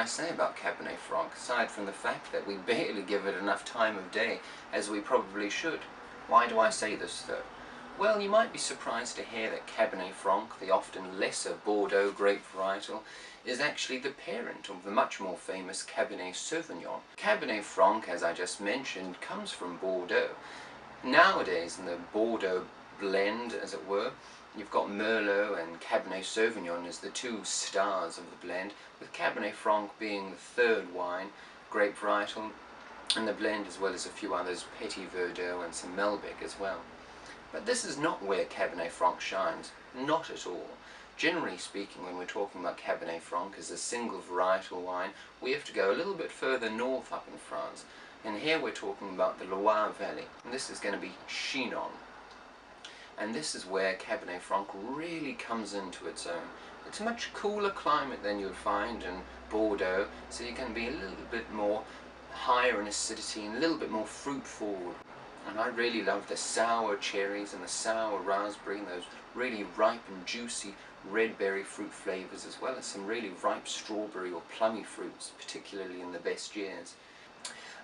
say about Cabernet Franc, aside from the fact that we barely give it enough time of day, as we probably should. Why do I say this though? Well, you might be surprised to hear that Cabernet Franc, the often lesser Bordeaux grape varietal, is actually the parent of the much more famous Cabernet Sauvignon. Cabernet Franc, as I just mentioned, comes from Bordeaux. Nowadays, in the Bordeaux blend, as it were, you've got Merlot and Cabernet Sauvignon as the two stars of the blend, with Cabernet Franc being the third wine, grape varietal, in the blend, as well as a few others, Petit Verdot and some Malbec as well. But this is not where Cabernet Franc shines, not at all. Generally speaking, when we're talking about Cabernet Franc as a single varietal wine, we have to go a little bit further north up in France. And here we're talking about the Loire Valley, and this is going to be Chinon. And this is where Cabernet Franc really comes into its own. It's a much cooler climate than you'd find in Bordeaux, so you can be a little bit more higher in acidity and a little bit more fruit forward. And I really love the sour cherries and the sour raspberry and those really ripe and juicy red berry fruit flavours, as well as some really ripe strawberry or plummy fruits, particularly in the best years.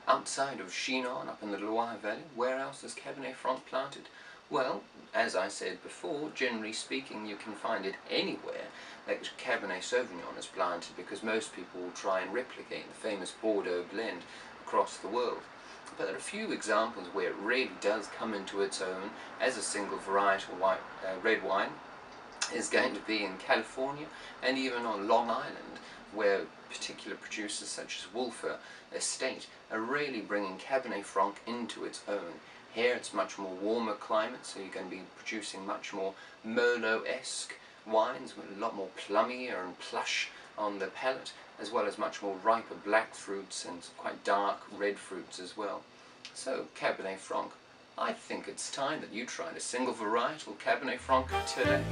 Outside of Chinon, up in the Loire Valley, where else is Cabernet Franc planted? Well, as I said before, generally speaking, you can find it anywhere that Cabernet Sauvignon is planted, because most people will try and replicate the famous Bordeaux blend across the world. But there are a few examples where it really does come into its own as a single varietal red wine is going to be in California and even on Long Island, where particular producers such as Wolfer Estate are really bringing Cabernet Franc into its own. Here it's much more warmer climate, so you're going to be producing much more Merlot-esque wines, with a lot more plummier and plush on the palate, as well as much more riper black fruits and quite dark red fruits as well. So Cabernet Franc, I think it's time that you tried a single varietal Cabernet Franc today.